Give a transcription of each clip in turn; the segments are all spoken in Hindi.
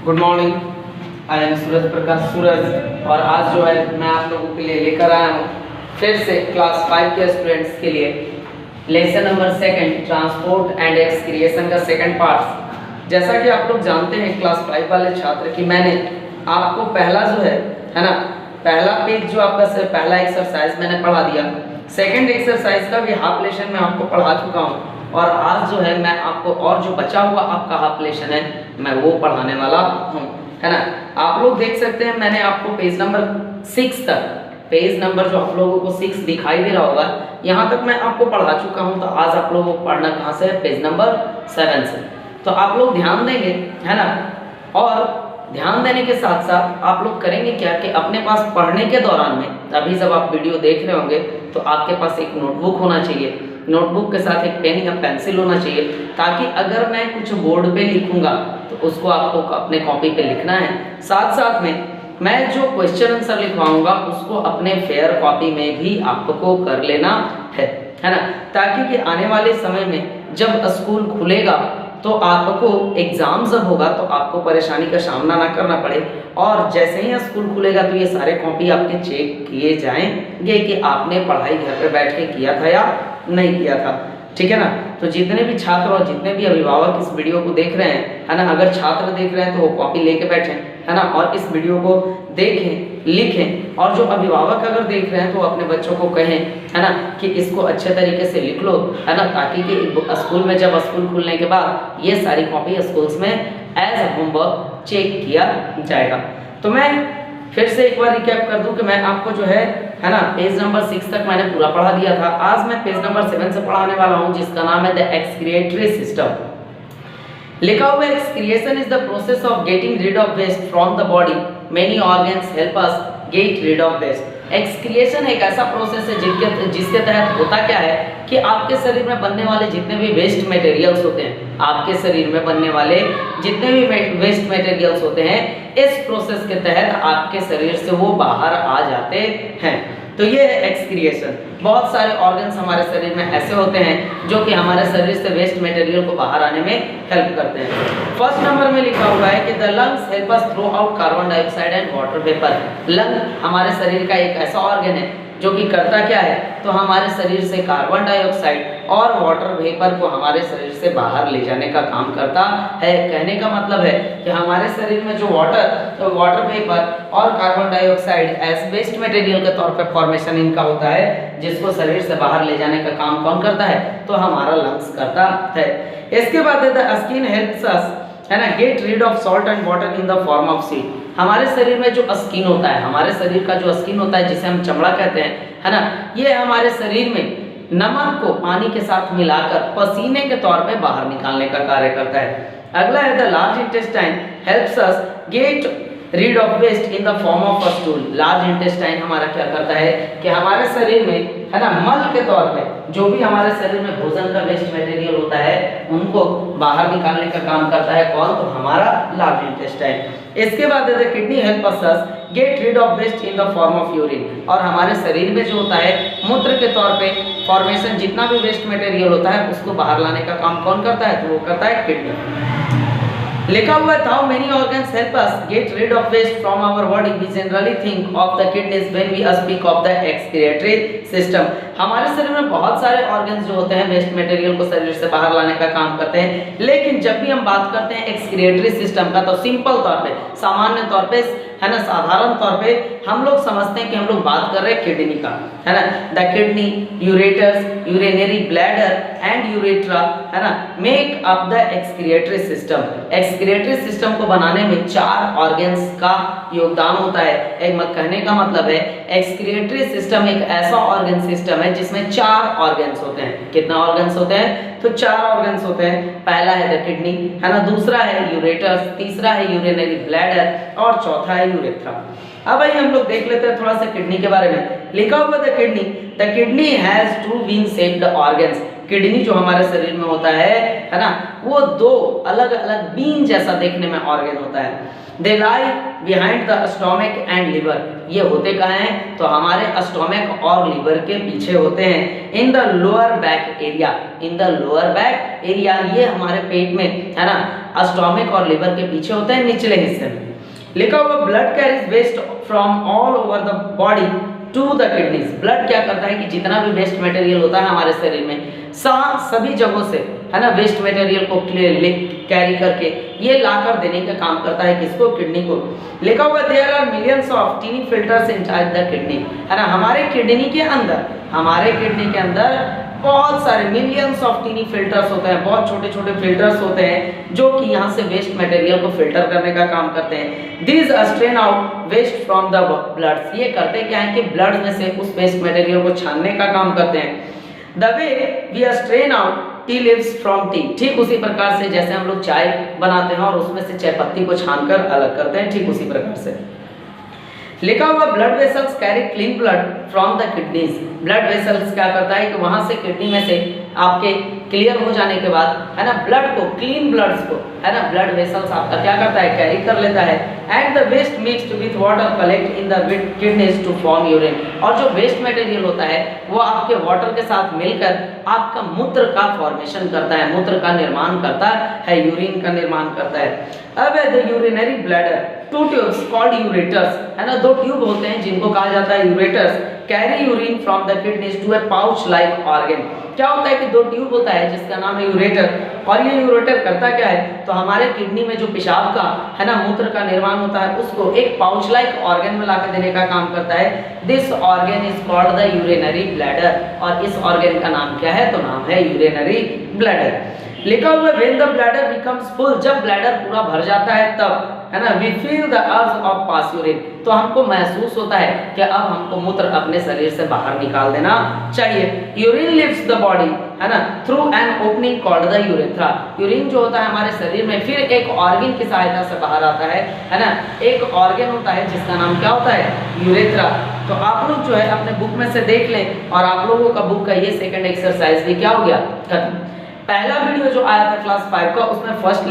Good morning. I am Suraj Prakash सूरज और आज जो है मैं आप लोगों के लिए लेकर आया हूँ फिर से क्लास 5 के स्टूडेंट्स के लिए lesson number 2 transport and excretion का सेकंड पार्ट। जैसा कि आप लोग जानते हैं क्लास 5 वाले छात्र कि मैंने आपको पहला जो है ना पहला पेज जो आपका पहला एक्सरसाइज मैंने पढ़ा दिया, सेकंड एक्सरसाइज का भी हाफ लेशन मैं आपको पढ़ा चुका हूँ और आज जो है मैं आपको और जो बचा हुआ आपका हाफ लेशन है मैं वो पढ़ाने वाला हूँ, है ना। आप लोग देख सकते हैं मैंने आपको पेज नंबर 6 तक, पेज नंबर जो आप लोगों को 6 दिखाई दे रहा होगा, यहाँ तक मैं आपको पढ़ा चुका हूँ। तो आज आप लोगों को पढ़ना कहाँ से है? पेज नंबर 7 से। तो आप लोग ध्यान देंगे, है ना। और ध्यान देने के साथ साथ आप लोग करेंगे क्या कि अपने पास पढ़ने के दौरान में अभी जब आप वीडियो देख रहे होंगे तो आपके पास एक नोटबुक होना चाहिए, नोटबुक के साथ एक पेन या पेंसिल होना चाहिए, ताकि अगर मैं कुछ बोर्ड पे लिखूंगा तो उसको आपको अपने कॉपी पे लिखना है। साथ साथ में मैं जो क्वेश्चन आंसर लिखवाऊंगा उसको अपने फेयर कॉपी में भी आपको कर लेना है ना, ताकि कि आने वाले समय में जब स्कूल खुलेगा तो आपको एग्जाम जब होगा तो आपको परेशानी का सामना ना करना पड़े। और जैसे ही स्कूल खुलेगा तो ये सारे कॉपी आपके चेक किए जाएंगे कि आपने पढ़ाई घर पे बैठ के किया था या नहीं किया था, ठीक है ना। तो जितने भी छात्र और जितने भी अभिभावक इस वीडियो को देख रहे हैं, है ना, अगर छात्र देख रहे हैं तो वो कॉपी लेके बैठें, है ना, और इस वीडियो को देखें, लिखें। और जो अभिभावक अगर देख रहे हैं तो अपने बच्चों को कहें, है ना, कि इसको अच्छे तरीके से लिख लो, है ना, ताकि कि स्कूल में जब स्कूल खुलने के बाद ये सारी कॉपी स्कूल्स में एज होमवर्क चेक किया जाएगा। तो मैं फिर से एक बार रिकैप कर दूं कि मैं आपको जो है ना पेज नंबर 6 तक मैंने पूरा पढ़ा दिया था। आज मैं पेज नंबर 7 से पढ़ाने वाला हूं जिसका नाम है द एक्सक्रिएटरी सिस्टम। लिखा हुआ है excretion is the process of getting rid of waste from the body, many organs help us get rid of waste. Excretion एक ऐसा प्रोसेस है जिसके तहत होता क्या है कि आपके शरीर में बनने वाले जितने भी वेस्ट मटेरियल्स होते हैं, आपके शरीर में बनने वाले जितने भी वेस्ट मटेरियल्स होते हैं, इस प्रोसेस के तहत आपके शरीर से वो बाहर आ जाते हैं। तो ये है एक्सक्रिएशन। बहुत सारे ऑर्गन्स हमारे शरीर में ऐसे होते हैं जो कि हमारे शरीर से वेस्ट मटेरियल को बाहर आने में हेल्प करते हैं। फर्स्ट नंबर में लिखा हुआ है कि the lungs help us throw out carbon dioxide and water vapour. Lung हमारे शरीर का एक ऐसा ऑर्गन है जो कि करता क्या है, तो हमारे शरीर से कार्बन डाइऑक्साइड और वाटर वेपर को हमारे शरीर से बाहर ले जाने का काम करता है। कहने का मतलब है कि हमारे शरीर में जो वाटर वेपर और carbon dioxide as waste material के तौर पर फॉर्मेशन इनका होता है, जिसको शरीर से बाहर ले जाने का काम कौन करता है, तो हमारा लंग्स करता है। इसके बाद द स्किन हेल्प्स अस, है ना, gate rid of salt and water in the form of seed. हमारे शरीर में जो स्किन होता है, हमारे शरीर का जो स्किन होता है जिसे हम चमड़ा कहते हैं, है ना, ये हमारे शरीर में नमक को पानी के साथ मिलाकर पसीने के तौर पे बाहर निकालने का कार्य करता है। अगला है the large intestine helps us get rid of waste in the form of a stool. Large intestine हमारा क्या करता है कि हमारे शरीर में, है ना, मल के तौर पे जो भी हमारे शरीर में भोजन का वेस्ट मटेरियल होता है उनको बाहर निकालने का काम करता है कौन, तो हमारा लार्ज इंटेस्टाइन। इसके बाद the kidney help us get rid of waste in the form of urine. और हमारे शरीर में जो होता है मूत्र के तौर पे फॉर्मेशन जितना भी वेस्ट मटेरियल होता है उसको बाहर लाने का काम कौन करता है, तो वो करता है किडनी। लिखा हुआ है how many organs help us get rid of waste from our body. We generally think of the kidneys when we speak of the excretory system. हमारे शरीर में बहुत सारे ऑर्गन्स जो होते हैं वेस्ट मटेरियल को शरीर से बाहर लाने का काम करते हैं, लेकिन जब भी हम बात करते हैं एक्सक्रिएटरी सिस्टम का तो सिंपल तौर पे, सामान्य तौर पे, है ना, साधारण तौर पे हम लोग समझते हैं कि हम लोग बात कर रहे हैं किडनी का, है ना। The kidney, ureters, urinary bladder and urethra, है ना, make up the excretory system. Excretory system को बनाने में 4 ऑर्गन्स का योगदान होता है। एक कहने का मतलब है एक्सक्रिएटरी सिस्टम एक ऐसा ऑर्गन सिस्टम है जिसमें 4 ऑर्गन्स होते हैं। कितना ऑर्गन्स होते हैं, तो 4 ऑर्गन्स होते हैं। पहला है द किडनी, है ना, दूसरा है यूरेटर्स, तीसरा है यूरिनरी ब्लैडर और चौथा है यूरेथ्रा। अब भाई हम लोग देख लेते हैं थोड़ा सा किडनी के बारे में। लिखा हुआ the kidney has 2 wing shaped organs. Kidney जो हमारे शरीर में होता है ना, वो 2 अलग अलग बीन जैसा देखने में ऑर्गन होता है। They lie behind the stomach and liver. ये होते कहाँ हैं, तो हमारे स्टोमक और लिवर के पीछे होते हैं। In the lower back area, in the lower back area, ये हमारे पेट में, है ना, स्टोमक और लिवर के पीछे होते हैं, निचले हिस्से में। लिखा हुआ blood carries waste from all over the body to the kidneys. Blood क्या करता है कि जितना भी वेस्ट मटेरियल होता है हमारे शरीर में सभी जगहों से, है ना, वेस्ट मटेरियल को कैरी करके ये लाकर देने का काम करता है, किसको? किडनी को। लिखा हुआ there are millions of tiny filters inside the kidney, है ना, हमारे किडनी के अंदर बहुत सारे मिलियंस ऑफ टीनी फिल्टर्स होते हैं, बहुत छोटे छोटे फिल्टर्स होते हैं जो कि यहाँ से वेस्ट मटेरियल को फिल्टर करने का काम करते हैं। This strain out waste from the blood, ये करते क्या है कि ब्लड में से उस वेस्ट मटेरियल को छानने का काम करते हैं। The way we strain out tea leaves from tea, ठीक उसी प्रकार से जैसे हम लोग चाय बनाते हैं और उसमें से चाय पत्ती को छानकर अलग करते हैं, ठीक उसी प्रकार से। लिखा हुआ blood vessels carry clean blood from the kidneys. Blood vessels क्या करता है कि वहां से किडनी में से आपके क्लियर हो जाने के बाद, है ना, ब्लड को, क्लीन ब्लड्स को, है ना, ब्लड वेसल्स आपका क्या करता है? कैरी कर लेता है। And the waste mixed with water collect in the kidneys to form urine, और जो वेस्ट मटेरियल होता है वो आपके वाटर के साथ मिलकर आपका मूत्र का फॉर्मेशन करता है, मूत्र का निर्माण करता है, यूरिन का निर्माण करता है। अब the urinary bladder, two tubes called ureters, है ना, दो ट्यूब होते हैं जिनको कहा जाता है ureters, carry urine from the kidneys to a pouch like organ. क्या होता है कि दो ट्यूब होता है जिसका नाम है यूरेटर, और ये यूरेटर करता क्या है, तो हमारे किडनी में जो पेशाब का, है ना, मूत्र का निर्माण होता है उसको एक पाउच लाइक ऑर्गन में लाकर देने का काम करता है। This organ is called the urinary bladder, और इस ऑर्गन का नाम क्या है? तो नाम है यूरिनरी ब्लैडर। लिखा हुआ when the bladder becomes full, जब ब्लैडर पूरा भर जाता है तब, है ना, we feel the urge of pass urine, तो हमको महसूस होता है कि अब हमको मूत्र अपने शरीर से बाहर निकाल देना चाहिए। यूरिन लीव्स द बॉडी, है ना, through an opening called the urethra. Urine जो होता है हमारे शरीर में फिर एक ऑर्गन की सहायता से बाहर आता है ना, एक ऑर्गन होता है जिसका नाम क्या होता है? यूरेथ्रा। तो आप लोग जो है अपने बुक में से देख लें, और आप लोगों का बुक का ये सेकंड एक्सरसाइज भी क्या हो गया? खत्म। पहला वीडियो जो आया था क्लास 5 का, उसमें फर्स्ट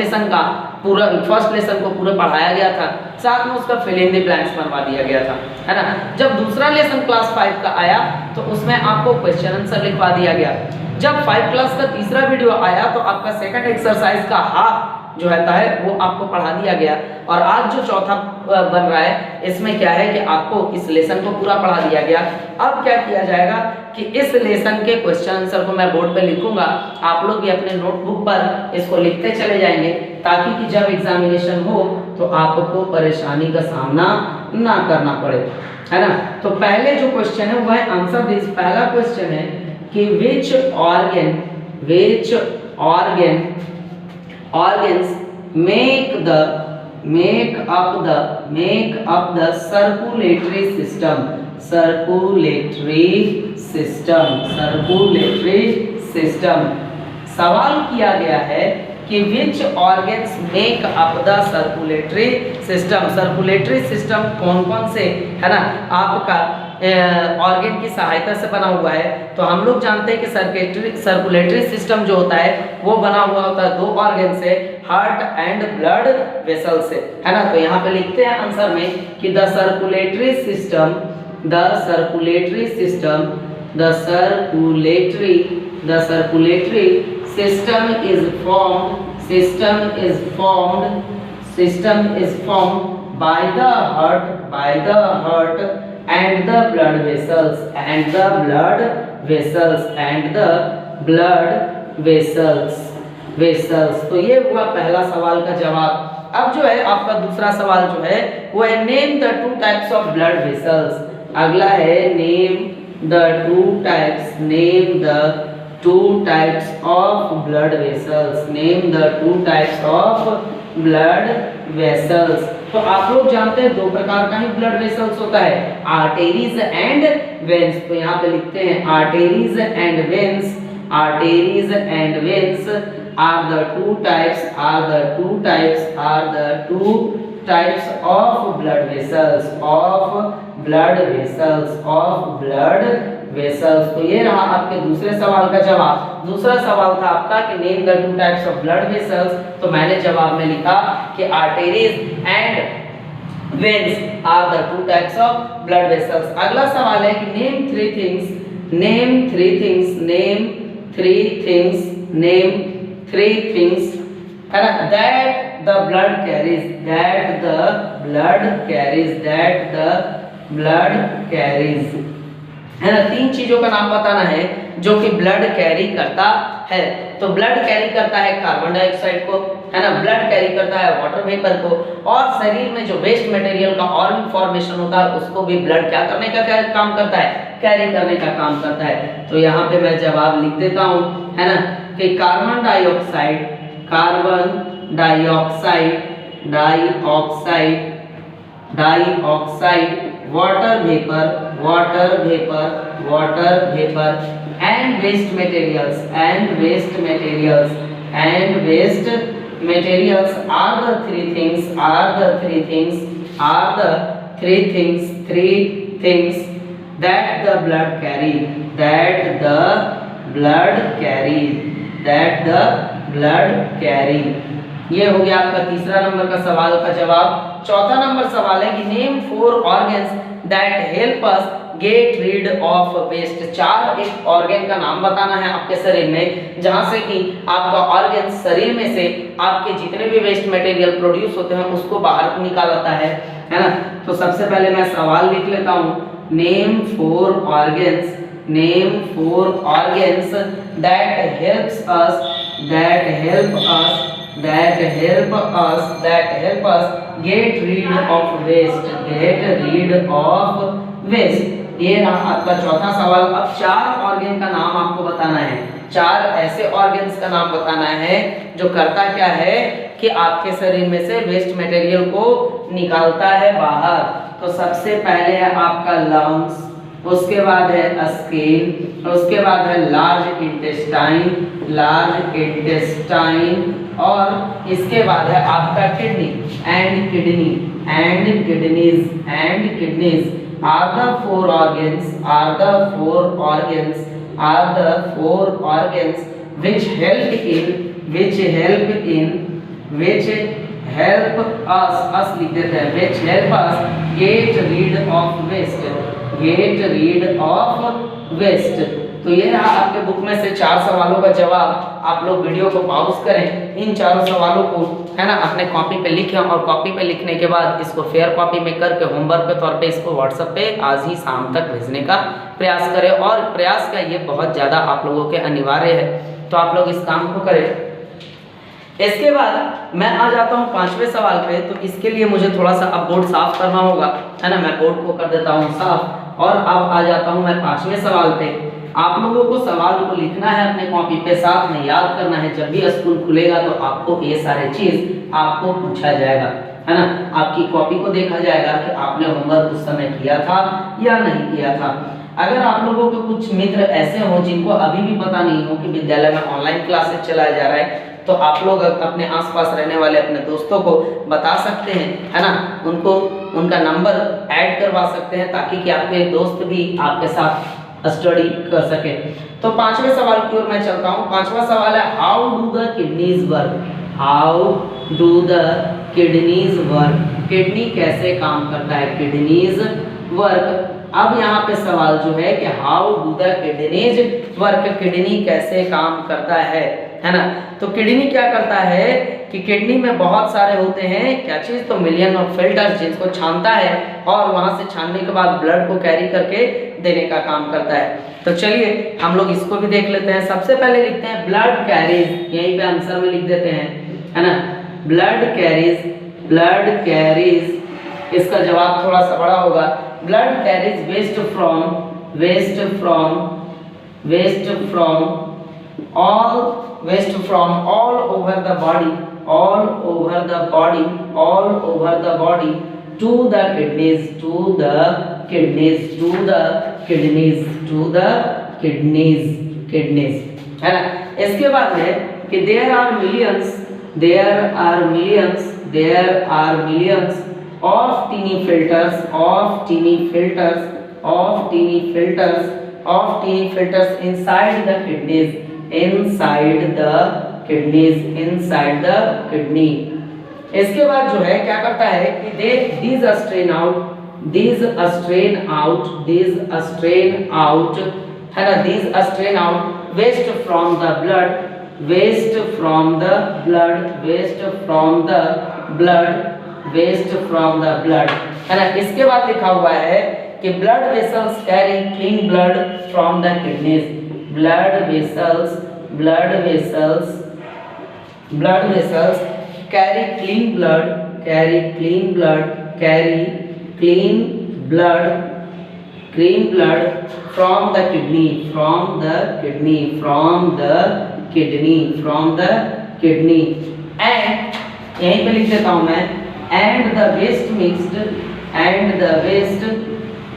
लेसन को पूरा पढ़ाया गया था, साथ में उसका फिल इन द ब्लैंक्स बनवा दिया गया था, है ना। जब दूसरा लेसन क्लास 5 का आया तो उसमें आपको क्वेश्चन आंसर लिखवा दिया गया। जब 5 क्लास का तीसरा वीडियो आया तो आपका सेकंड एक्सरसाइज का हाफ जो रहता है वो आपको पढ़ा दिया गया, और आज जो चौथा बन रहा है इसमें क्या है कि आपको इस लेसन को पूरा पढ़ा दिया गया। अब क्या किया जाएगा कि इस लेसन के क्वेश्चन आंसर को मैं बोर्ड पे लिखूंगा, आप लोग भी अपने नोटबुक पर इसको लिखते चले जाएंगे, ताकि कि जब एग्जामिनेशन हो तो आपको परेशानी का सामना ना करना पड़े, है ना। तो पहले जो क्वेश्चन है वो है आंसर दिस। पहला क्वेश्चन है कि विच organs make up the circulatory system। सवाल किया गया है कि which organs make up the circulatory system कौन कौन से, है ना, आपका ऑर्गन की सहायता से बना हुआ है। तो हम लोग जानते हैं कि सर्कुलेटरी सिस्टम जो होता है वो बना हुआ होता है दो ऑर्गन से, हार्ट एंड ब्लड वेसल से, है ना। तो यहाँ पे लिखते हैं आंसर में कि the circulatory system is formed by the heart and the blood vessels। तो ये हुआ पहला सवाल का जवाब। अब जो है आपका दूसरा सवाल जो है वो है name the two types of blood vessels. अगला है name the two types of blood vessels. तो आप लोग जानते हैं दो प्रकार का ही ब्लड वेसल्स होता है, आर्टेरीज एंड वेन्स। तो यहाँ पे लिखते हैं arteries and veins are the two types of blood vessels। तो ये रहा आपके दूसरे सवाल का जवाब। दूसरा सवाल था आपका कि name the two types of blood vessels, तो मैंने जवाब में लिखा कि arteries and veins are the two types of blood vessels. अगला सवाल है कि नेम थ्री थिंग्स है ना, that the blood carries, that the blood carries, that the blood carries, है ना। तीन चीजों का नाम बताना है जो कि ब्लड कैरी करता है। तो ब्लड कैरी करता है कार्बन डाइऑक्साइड को, है ना, ब्लड कैरी करता है वाटर वेपर को, और शरीर में जो वेस्ट मटेरियल का और भी फॉर्मेशन होता है उसको भी ब्लड क्या करने का काम करता है, कैरी करने का काम करता है। तो यहाँ पे मैं जवाब लिख देता हूँ, है ना, कि carbon dioxide, carbon dioxide, dioxide, dioxide, water vapour, water vapour, water vapour, and waste materials, and waste materials, and waste materials are the three things, are the three things, are the three things, three things that the blood carry, that the blood carry, that the blood carry। ये हो गया आपका तीसरा नंबर का सवाल का जवाब। चौथा नंबर सवाल है कि name 4 organs that help us get rid of waste. 4 एक ऑर्गन का नाम बताना है आपके शरीर में जहां से कि आपका ऑर्गन शरीर में से आपके जितने भी वेस्ट मटेरियल प्रोड्यूस होते हैं उसको बाहर निकालता है ना। तो सबसे पहले मैं सवाल लिख लेता हूं, name 4 organs, name 4 organs that helps us, that help us, that help us, that help us get rid of waste, get rid of waste। ये रहा आपका चौथा सवाल। अब 4 ऑर्गन का नाम आपको बताना है, 4 ऐसे ऑर्गन्स का नाम बताना है जो करता क्या है कि आपके शरीर में से वेस्ट मटेरियल को निकालता है बाहर। तो सबसे पहले है आपका लंग्स, उसके बाद है स्किन, उसके बाद है लार्ज इंटेस्टाइन, लार्ज इंटेस्टाइन, और इसके बाद है आपका kidney and kidney, and kidneys, and kidneys are the 4 organs, are the 4 organs, are the 4 organs which help in, which help in, which help us लिख देते हैं, which help us get rid of waste, get rid of waste। तो ये रहा आपके बुक में से 4 सवालों का जवाब। आप लोग वीडियो को पॉज करें, इन 4 सवालों को, है ना, अपने कॉपी पे लिखें, और कॉपी पे लिखने के बाद इसको फेयर कॉपी में करके होमवर्क के तौर पे इसको व्हाट्सएप पे आज ही शाम तक भेजने का प्रयास करें। और प्रयास का ये बहुत ज़्यादा आप लोगों के अनिवार्य है, तो आप लोग इस काम को करें। इसके बाद मैं आ जाता हूँ 5वें सवाल पे। तो इसके लिए मुझे थोड़ा सा अब बोर्ड साफ करना होगा, है ना, मैं बोर्ड को कर देता हूँ साफ, और अब आ जाता हूँ मैं 5वें सवाल पे। आप लोगों को सवाल को लिखना है अपने कॉपी पे, साथ में याद करना है। जब भी स्कूल खुलेगा तो आपको ये सारे चीज आपको पूछा जाएगा, है ना, आपकी कॉपी को देखा जाएगा कि आपने होमवर्क उस समय किया था या नहीं किया था। अगर आप लोगों के कुछ मित्र ऐसे हो जिनको अभी भी पता नहीं हो कि विद्यालय में ऑनलाइन क्लासेस चलाया जा रहा है, तो आप लोग अपने आसपास रहने वाले अपने दोस्तों को बता सकते हैं, है ना, उनको उनका नंबर ऐड करवा सकते हैं ताकि कि आपके दोस्त भी आपके साथ स्टडी कर सके। तो 5वें सवाल की ओर मैं चलता हूँ। 5वां सवाल है, how do the kidneys work, how do the kidneys work, kidney कैसे काम करता है, किडनीज वर्क। अब यहाँ पे सवाल जो है कि how do the kidneys work, kidney कैसे काम करता है ना। तो किडनी क्या करता है कि किडनी में बहुत सारे होते हैं क्या चीज, तो मिलियन ऑफ फिल्टर्स जिसको छानता है और वहां से छानने के बाद ब्लड को कैरी करके देने का काम करता है। तो चलिए हम लोग इसको भी देख लेते हैं। सबसे पहले लिखते हैं ब्लड कैरीज, यहीं पे आंसर में लिख देते हैं, है ना, ब्लड कैरीज, ब्लड कैरीज। इसका जवाब थोड़ा सा बड़ा होगा, blood carries waste from, waste from, waste from all, waste from all over the body, all over the body, all over the body to the kidneys, to the kidneys, to the kidneys, to the kidneys, kidneys, है ना। इसके बाद है कि there are millions, there are millions, there are millions of teeny filters, of teeny filters, of teeny filters, of teeny filters inside the kidneys, inside the kidneys, inside the kidney। इसके बाद जो है क्या करता है कि these strain out, these strain out, these strain out, है ना, these strain out waste from the blood, waste from the blood, waste from the blood, waste from the blood, है ना। इसके बाद लिखा हुआ है कि blood vessels carry clean blood from the kidneys, blood vessels, blood vessels, blood vessels carry clean blood, carry clean blood, carry clean blood, clean blood from the kidney, from the kidney, from the kidney, from the kidney, and यहीं पे लिख देता हूँ मैं, and the waste mixed, and the waste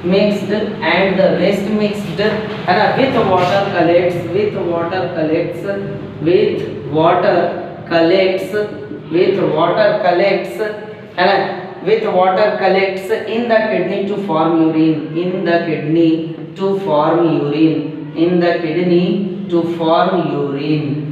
mixed, and the waste mixed, है ना, with water collects, with water collects, with water collects, with water collects, है ना, with water collects in the kidney to form urine, in the kidney to form urine, in the kidney to form urine।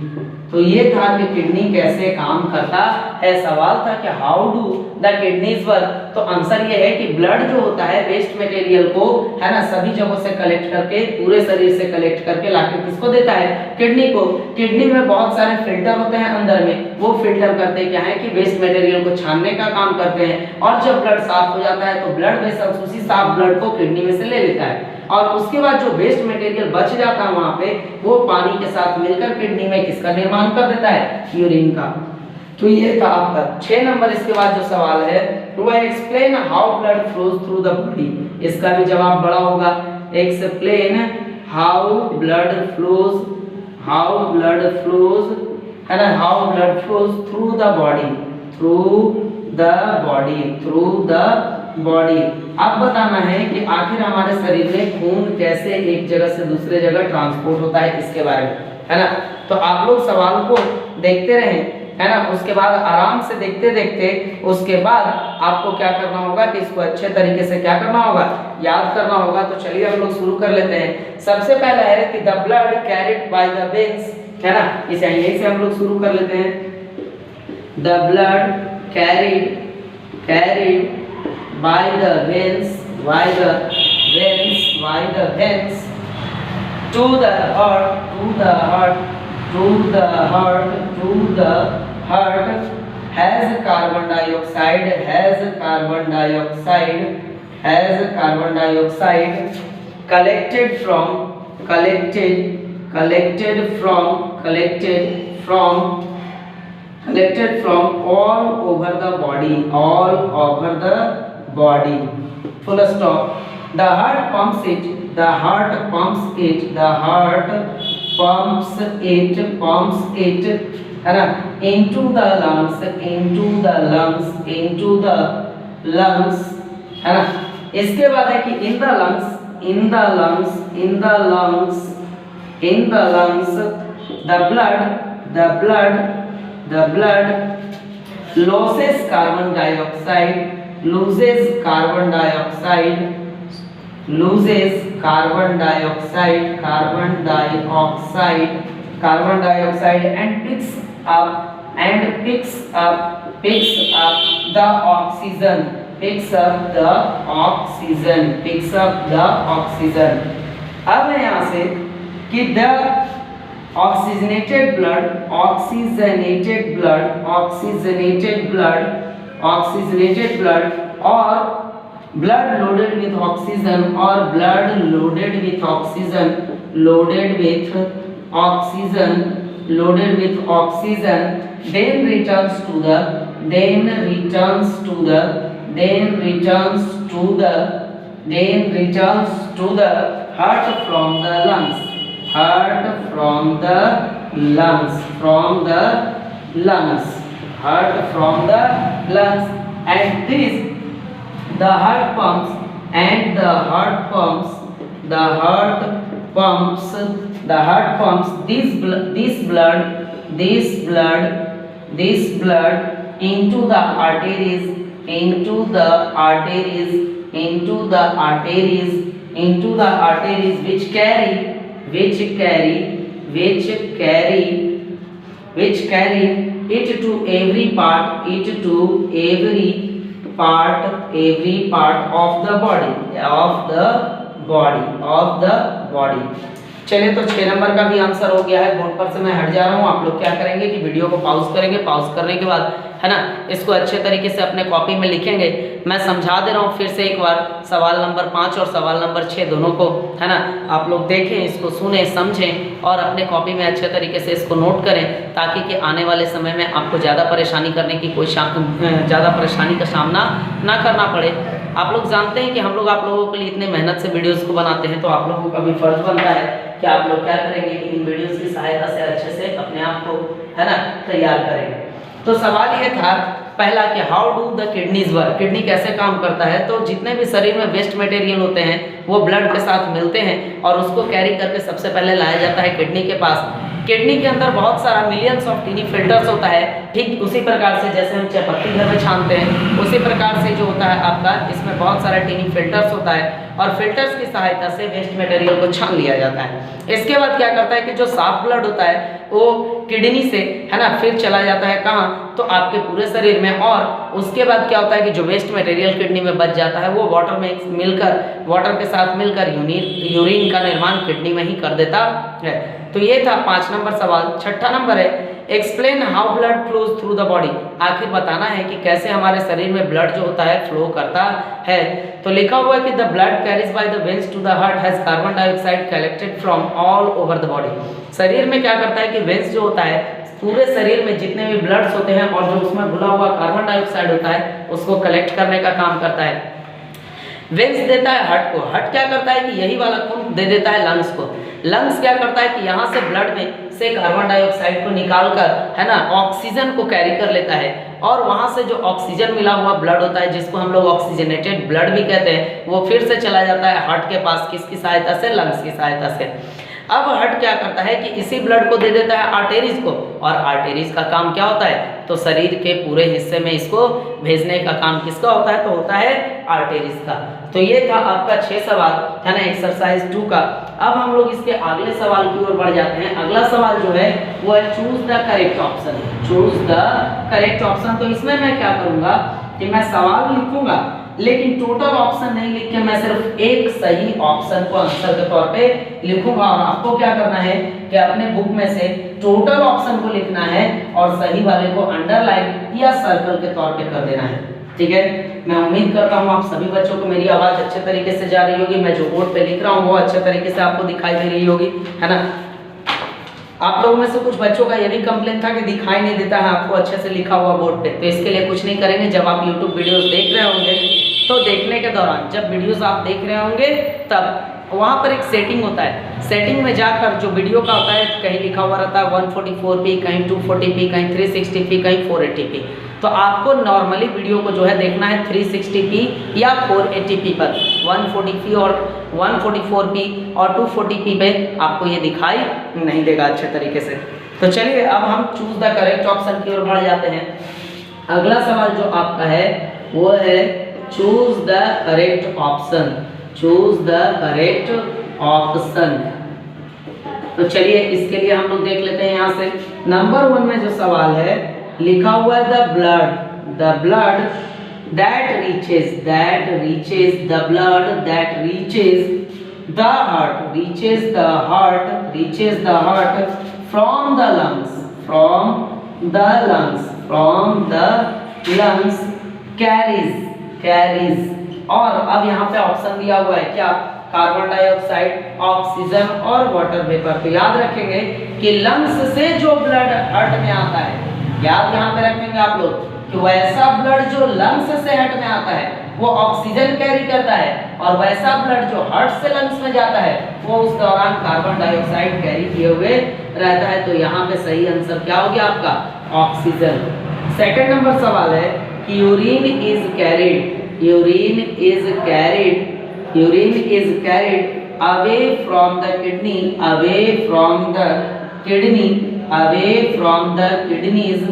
तो ये था कि किडनी कैसे काम करता है। सवाल था कि how do the kidneys work, तो आंसर ये है कि ब्लड जो होता है वेस्ट मटेरियल को, है ना, सभी जगहों से कलेक्ट करके, पूरे शरीर से कलेक्ट करके लाके किसको देता है, किडनी को। किडनी में बहुत सारे फिल्टर होते हैं अंदर में, वो फिल्टर करते क्या है कि वेस्ट मटेरियल को छानने का काम करते हैं, और जब ब्लड साफ हो जाता है तो ब्लड वेसल्स उसी साफ ब्लड को किडनी में से ले लेता है, और उसके बाद जो वेस्ट मटेरियल बच जाता है वहां पे, वो पानी के साथ मिलकर किडनी में किसका निर्माण कर देता है, यूरिन का। तो ये था आपका 6 नंबर। इसके बाद जो सवाल है वो है explain how blood flows through the body. इसका भी जवाब बड़ा होगा, explain how blood flows, how blood flows, है ना, how blood flows through the body, through the body, through the body. अब बताना है कि आखिर हमारे शरीर में खून कैसे एक जगह से दूसरे जगह ट्रांसपोर्ट होता है, इसके बारे में, है ना। तो आप लोग सवाल को देखते रहें, है ना, उसके बाद आराम से देखते देखते उसके बाद आपको क्या करना होगा कि इसको अच्छे तरीके से क्या करना होगा, याद करना होगा। तो चलिए हम लोग शुरू कर लेते हैं। सबसे पहला है कि the blood carried by the veins, है ना, इसे यहीं से हम लोग शुरू कर लेते हैं। The blood carried, carried by the veins, by the veins, by the veins to the heart, to the heart, to the heart, to the heart, has carbon dioxide, has carbon dioxide, has carbon dioxide collected from, collected, collected from, collected from, collected from all over the body, all over the body, full stop। The heart pumps it, the heart pumps it, the heart pumps it, pumps it, है ना, into the lungs, into the lungs, into the lungs, है ना। इसके बाद है कि in the lungs, in the lungs, in the lungs, in the lungs, the blood, the blood, the blood loses carbon dioxide, loses carbon dioxide, loses carbon dioxide, carbon dioxide, carbon dioxide, and picks up, and picks up, picks up the oxygen, picks up the oxygen, picks up the oxygen। अब है यहाँ से कि the oxygenated blood, oxygenated blood, oxygenated blood, oxygenated blood, or blood loaded with oxygen, or blood loaded with oxygen, loaded with oxygen, loaded with oxygen, then returns to the, then returns to the, then returns to the, then returns to the heart from the lungs, heart from the lungs, from the lungs, heart from the lungs, and this the heart pumps, and the heart pumps, the heart pumps, the heart pumps this blood, this blood, this blood, this blood into the arteries, into the arteries, into the arteries, into the arteries which carry, which carry, which carry, which carry it to every part, it to every part, every part of the body, of the body, of the body। चलिए तो 6 नंबर का भी आंसर हो गया है। बोर्ड पर से मैं हट जा रहा हूँ। आप लोग क्या करेंगे कि वीडियो को पॉज करेंगे, पॉज करने के बाद है ना इसको अच्छे तरीके से अपने कॉपी में लिखेंगे। मैं समझा दे रहा हूँ फिर से एक बार, सवाल नंबर 5 और सवाल नंबर 6 दोनों को, है ना। आप लोग देखें, इसको सुने, समझें और अपने कॉपी में अच्छे तरीके से इसको नोट करें, ताकि कि आने वाले समय में आपको ज़्यादा परेशानी करने की ज़्यादा परेशानी का सामना ना करना पड़े। आप लोग जानते हैं कि हम लोग आप लोगों के लिए इतने मेहनत से वीडियोस को बनाते हैं, तो आप लोगों का भी फर्ज बनता है कि आप लोग क्या करेंगे कि इन वीडियोस की सहायता से अच्छे से अपने आप को, है ना, तैयार करेंगे। तो सवाल ये था पहला कि how do the kidneys work, kidney कैसे काम करता है। तो जितने भी शरीर में वेस्ट मटेरियल होते हैं वो ब्लड के साथ मिलते हैं और उसको कैरी करके सबसे पहले लाया जाता है किडनी के पास। किडनी के अंदर बहुत सारा मिलियंस ऑफ टीनी फिल्टर्स होता है। ठीक उसी प्रकार से जैसे हम चायपत्ती घर में छानते हैं, उसी प्रकार से जो होता है आपका इसमें बहुत सारा टीनी फिल्टर्स होता है और फिल्टर्स की सहायता से वेस्ट मटेरियल को छान लिया जाता है। इसके बाद क्या करता है कि जो साफ ब्लड होता है वो किडनी से, है ना, फिर चला जाता है कहाँ, तो आपके पूरे शरीर में। और उसके बाद क्या होता है कि जो वेस्ट मटेरियल किडनी में बच जाता है वो वाटर में मिलकर, वाटर के साथ मिलकर यूरिन का निर्माण किडनी में ही कर देता है। तो ये था 5 नंबर सवाल। 6ठा नंबर है explain how blood flows through the body, आखिर बताना है कि कैसे हमारे शरीर में ब्लड जो होता है फ्लो करता है। तो लिखा हुआ है कि the blood carries by the veins to the heart has carbon dioxide collected from all over the body. शरीर में क्या करता है कि वेन्स जो होता है पूरे शरीर में जितने भी ब्लड्स होते हैं और जो उसमें घुला हुआ कार्बन डाइऑक्साइड होता है उसको कलेक्ट करने का काम करता है। वेन्स देता है हार्ट को, हार्ट क्या करता है कि यही वाला खून दे देता है लंग्स को। लंग्स क्या करता है कि यहाँ से ब्लड में से कार्बन डाइऑक्साइड को निकालकर, है ना, ऑक्सीजन को कैरी कर लेता है और वहाँ से जो ऑक्सीजन मिला हुआ ब्लड होता है जिसको हम लोग ऑक्सीजनेटेड ब्लड भी कहते हैं, वो फिर से चला जाता है हार्ट के पास। किसकी सहायता से? लंग्स की सहायता से। अब हार्ट क्या करता है कि इसी ब्लड को दे देता है आर्टेरीज को, और आर्टेरीज का काम क्या होता है? तो शरीर के पूरे हिस्से में इसको भेजने का काम किसका होता है? तो होता है आर्टेरीज का। तो ये था आपका 6 सवाल, है ना, एक्सरसाइज 2 का। अब हम लोग इसके अगले सवाल की ओर बढ़ जाते हैं। अगला सवाल जो है वो है choose the correct option. Choose the correct option. तो इसमें मैं क्या करूंगा कि मैं सवाल लिखूंगा लेकिन टोटल ऑप्शन नहीं लिख के मैं सिर्फ एक सही ऑप्शन को आंसर के तौर पे लिखूंगा, और आपको क्या करना है कि अपने बुक में से टोटल ऑप्शन को लिखना है और सही वाले को अंडरलाइन या सर्कल के तौर पे कर देना है। ठीक है, मैं उम्मीद करता हूँ आप सभी बच्चों को मेरी आवाज अच्छे तरीके से जा रही होगी। मैं जो बोर्ड पे लिख रहा हूँ वो अच्छे तरीके से आपको दिखाई दे रही होगी, है ना। आप लोगों में से कुछ बच्चों का ये भी कंप्लेन था कि दिखाई नहीं देता है आपको अच्छे से लिखा हुआ बोर्ड पे। तो इसके लिए कुछ नहीं करेंगे, जब आप YouTube वीडियोस देख रहे होंगे तो देखने के दौरान जब वीडियोस आप देख रहे होंगे तब वहाँ पर एक सेटिंग होता है। सेटिंग में जाकर जो वीडियो का होता है कहीं लिखा हुआ रहता है 144p, कहीं 240p, कहीं 360p, कहीं 480p। तो आपको नॉर्मली वीडियो को जो है देखना है 360p या 480p पर। 140p और 144p और 240p पे आपको ये दिखाई नहीं देगा अच्छे तरीके से। तो चलिए अब हम चूज द करेक्ट ऑप्शन की ओर बढ़ जाते हैं। अगला सवाल जो आपका है वो है choose the correct option. Choose the correct option. तो चलिए इसके लिए हम लोग देख लेते हैं यहाँ से। नंबर 1 में जो सवाल है लिखा हुआ है the blood that reaches the blood that reaches the heart from the lungs carries। और अब यहाँ पे ऑप्शन दिया हुआ है क्या? कार्बन डाइऑक्साइड, ऑक्सीजन और वाटर वेपर। तो याद रखेंगे कि लंग्स से जो ब्लड हार्ट में आता है, याद यहाँ पे रखेंगे आप लोग कि वैसा ब्लड जो लंग्स से हार्ट में आता है वो ऑक्सीजन कैरी करता है, और वैसा ब्लड जो हार्ट से लंग्स में जाता है वो उस दौरान कार्बन डाइऑक्साइड कैरी किए हुए रहता है। तो यहाँ पे सही आंसर क्या हो गया आपका? ऑक्सीजन। सेकंड नंबर सवाल है कि urine is carried away from the kidneys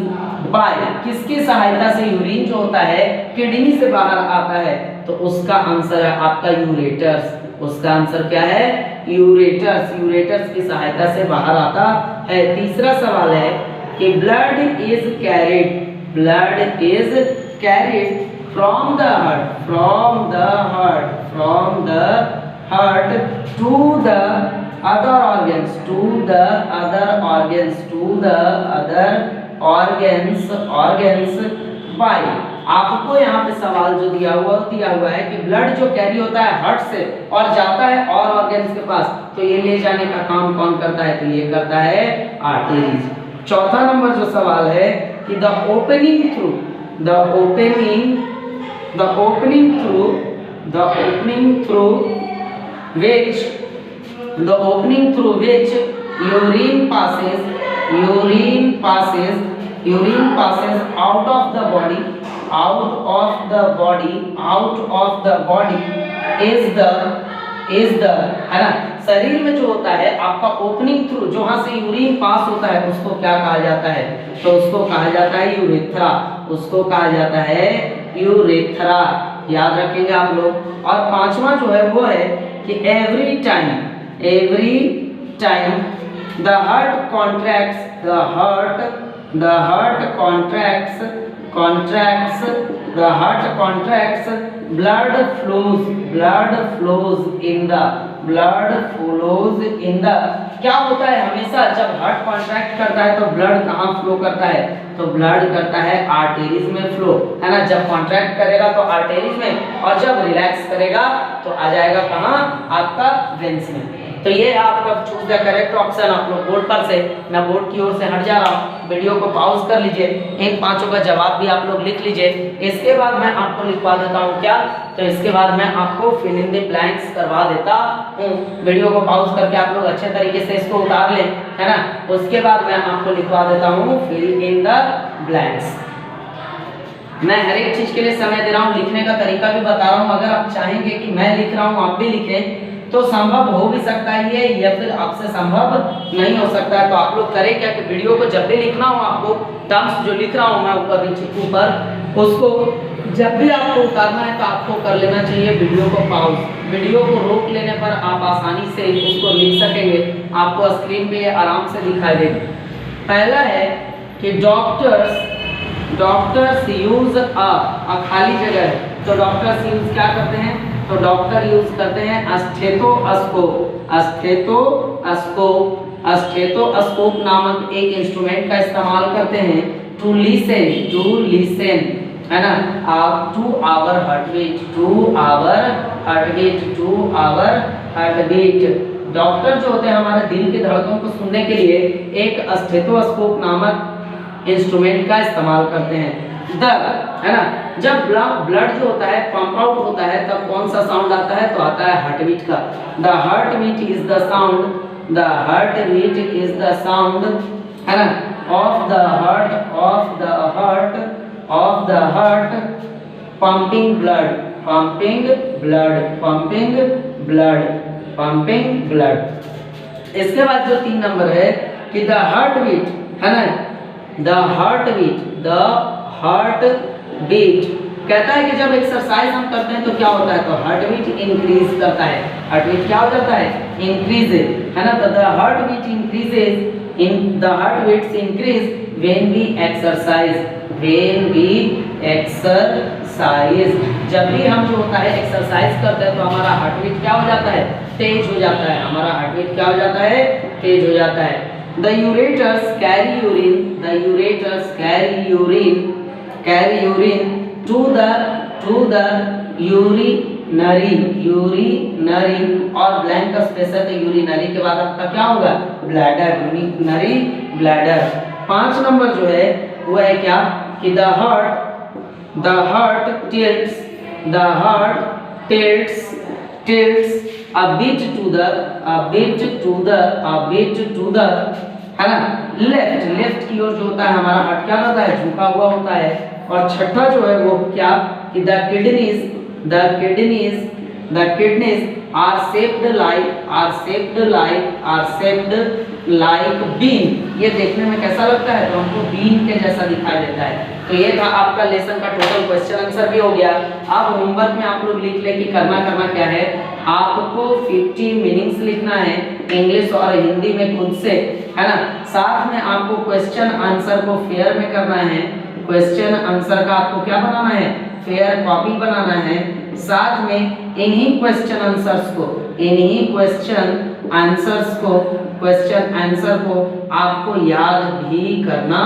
by, किसकी सहायता से यूरिन जो होता है किडनी से बाहर आता है? तो उसका आंसर है आपका यूरेटर्स। उसका आंसर क्या है? यूरेटर्स की सहायता से बाहर आता है। तीसरा सवाल है कि blood is carried from the heart to the other organs, to the other organs, to the other organs by। आपको यहाँ पे सवाल जो दिया हुआ है कि ब्लड जो कैरी होता है हार्ट से और जाता है और ऑर्गन्स के पास, तो ये ले जाने का काम कौन करता है? तो ये करता है आर्टरीज। चौथा नंबर जो सवाल है कि the opening through which urine passes out of the body is the है ना, शरीर में जो होता है आपका ओपनिंग थ्रू, जहां से यूरिन पास होता है उसको क्या कहा जाता है? तो उसको कहा जाता है यूरेथ्रा, उसको कहा जाता है यूरेथ्रा, याद रखेंगे आप लोग। और पांचवा जो है वो है कि every time the heart contracts, blood flows in the क्या होता है हमेशा जब हार्ट कॉन्ट्रैक्ट करता है तो ब्लड कहाँ फ्लो करता है? तो ब्लड करता है आर्टेरीज में फ्लो, है ना। जब कॉन्ट्रैक्ट करेगा तो आर्टेरीज में, और जब रिलैक्स करेगा तो आ जाएगा कहाँ? आपका वेन्स में। तो ये आपका चूज द करेक्ट ऑप्शन। आप लोग बोर्ड पर से, मैं बोर्ड की ओर से हट जा रहा हूँ, वीडियो को पॉज कर लीजिए, इन पांचों का जवाब भी आप लोग लिख लीजिए। इसके बाद मैं आपको लिखवा देता हूँ क्या? तो इसके बाद मैं आपको फिल इन द ब्लैंक्स करवा देता हूँ। वीडियो को पॉज करके आप लोग अच्छे तरीके से इसको उतार लें, है ना। उसके बाद मैं आपको लिखवा देता हूँ फिल इन द ब्लैंक्स। मैं हर एक चीज के लिए समय दे रहा हूँ, लिखने का तरीका भी बता रहा हूँ। अगर आप चाहेंगे कि मैं लिख रहा हूँ आप भी लिखें तो संभव हो भी सकता है ये, या फिर आपसे संभव नहीं हो सकता है। तो आप लोग करें क्या कि वीडियो को जब भी लिखना हो आपको, टर्म्स जो लिख रहा हूँ मैं ऊपर उसको जब भी आपको उतारना है तो आपको कर लेना चाहिए वीडियो को पॉज। वीडियो को रोक लेने पर आप आसानी से उसको लिख सकेंगे, आपको स्क्रीन पे आराम से दिखाई देगा। पहला है कि डॉक्टर्स यूज अ खाली जगह है, तो डॉक्टर्स यूज क्या करते हैं? तो डॉक्टर यूज करते हैं स्टेथोस्कोप नामक एक इंस्ट्रूमेंट का इस्तेमाल करते हैं टू लिसन, है ना, आप टू आवर हार्टबीट। डॉक्टर जो होते हैं हमारे दिल की धड़कन को सुनने के लिए एक स्टेथोस्कोप नामक इंस्ट्रूमेंट का इस्तेमाल करते हैं। है ना, जब ब्लड जो होता है पंप आउट होता है तब कौन सा साउंड आता है? तो आता है हार्ट बीट का। The heart beat is the sound, है ना, of the heart pumping blood. इसके बाद जो 3 नंबर है कि द हार्ट बीट, है ना, द हार्ट बीट कहता है कि जब एक्सरसाइज हम करते हैं तो क्या होता है? तो हार्ट बीट इंक्रीज करता है। हार्ट बीट क्या हो जाता है? इंक्रीज, है ना। तो the heart beat increase when we exercise. जब भी हम जो होता है एक्सरसाइज करते हैं तो हमारा हार्ट बीट क्या हो जाता है? तेज हो जाता है। हमारा हार्ट बीट क्या हो जाता है? तेज हो जाता है। The ureters carry urine to the urinary और ब्लैंक का स्पेस है तो यूरिनरी के बाद आपका क्या होगा? Bladder, urinary bladder. 5 नंबर जो है वो है क्या कि the heart tilts a bit to the है ना लेफ्ट की ओर जो होता है हमारा हार्ट क्या करता है? झुका हुआ होता है। और छठा जो है वो क्या कि the kidneys are shaped like bean। ये देखने में कैसा लगता है? तो हमको बीन के जैसा दिखाई देता है। तो ये था आपका लेसन का टोटल क्वेश्चन आंसर भी हो गया। अब होमवर्क में आप लोग लिख ले कि करना क्या है, आपको 50 मीनिंग्स लिखना है इंग्लिश और हिंदी में खुद से, है ना। साथ में आपको क्वेश्चन आंसर को फेयर में करना है। क्वेश्चन आंसर का आपको क्या बनाना है? फेयर कॉपी बनाना है। साथ में इन्हीं क्वेश्चन आंसर्स को, क्वेश्चन आंसर को आपको याद भी करना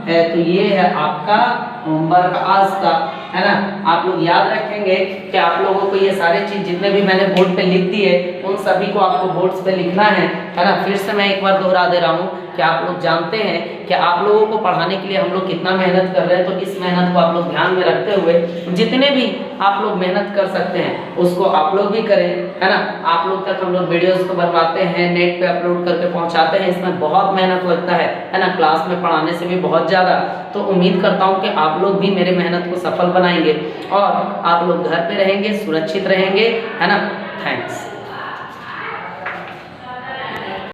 है। तो ये है आपका होमवर्क आज का, है ना। आप लोग याद रखेंगे कि आप लोगों को ये सारे चीज जितने भी मैंने बोर्ड पे लिख दिए उन सभी को आपको बोर्ड्स पे लिखना है ना। फिर से मैं एक बार दोहरा दे रहा हूँ कि आप लोग जानते हैं कि आप लोगों को पढ़ाने के लिए हम लोग कितना मेहनत कर रहे हैं। तो इस मेहनत को आप लोग ध्यान में रखते हुए जितने भी आप लोग मेहनत कर सकते हैं उसको आप लोग भी करें, है ना। आप लोग तक हम लोग वीडियोस को बनवाते हैं, नेट पे अपलोड करके पहुंचाते हैं, इसमें बहुत मेहनत लगता है ना, क्लास में पढ़ाने से भी बहुत ज़्यादा। तो उम्मीद करता हूँ कि आप लोग भी मेरे मेहनत को सफल बनाएंगे और आप लोग घर पे रहेंगे, सुरक्षित रहेंगे, है ना। थैंक्स।